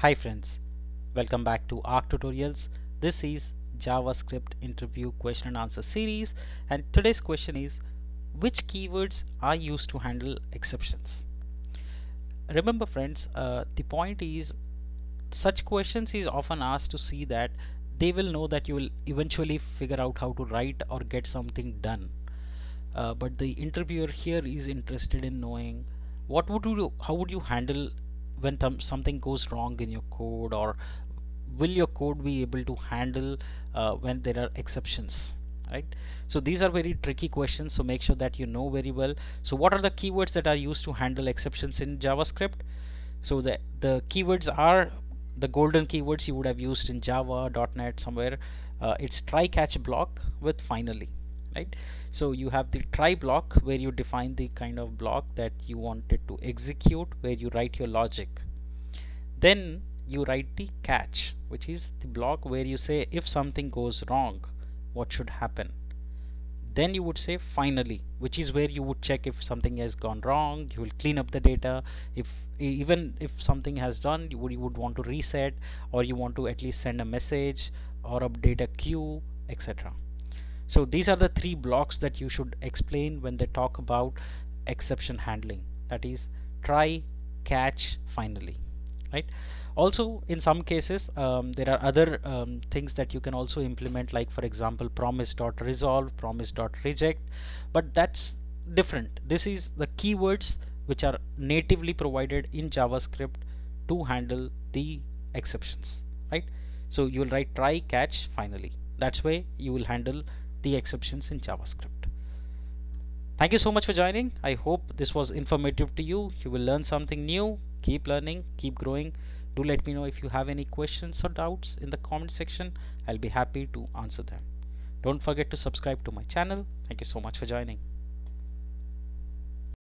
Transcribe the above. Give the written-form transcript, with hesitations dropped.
Hi friends, welcome back to Arc Tutorials. This is JavaScript interview question and answer series, and today's question is, which keywords are used to handle exceptions? Remember friends, the point is such questions is often asked to see that they will know that you will eventually figure out how to write or get something done. But the interviewer here is interested in knowing what would you do, how would you handle when something goes wrong in your code, or will your code be able to handle when there are exceptions, right? So these are very tricky questions, so make sure that you know very well. So what are the keywords that are used to handle exceptions in JavaScript? So the keywords are the golden keywords you would have used in Java, .NET somewhere. It's try catch block with finally, right? So you have the try block where you define the kind of block that you wanted to execute, where you write your logic. Then you write the catch, which is the block where you say if something goes wrong, what should happen. Then you would say finally, which is where you would check if something has gone wrong. You will clean up the data. If even if something has done, you would want to reset, or you want to at least send a message or update a queue, etc. So these are the three blocks that you should explain when they talk about exception handling. That is try, catch, finally, right? Also in some cases there are other things that you can also implement, like for example promise.resolve, promise.reject, but that's different. This is the keywords which are natively provided in JavaScript to handle the exceptions, right? So you will write try, catch, finally. That's why you will handle the exceptions in JavaScript. Thank you so much for joining. I hope this was informative to you. You will learn something new. Keep learning, keep growing. Do let me know if you have any questions or doubts in the comment section. I'll be happy to answer them. Don't forget to subscribe to my channel. Thank you so much for joining.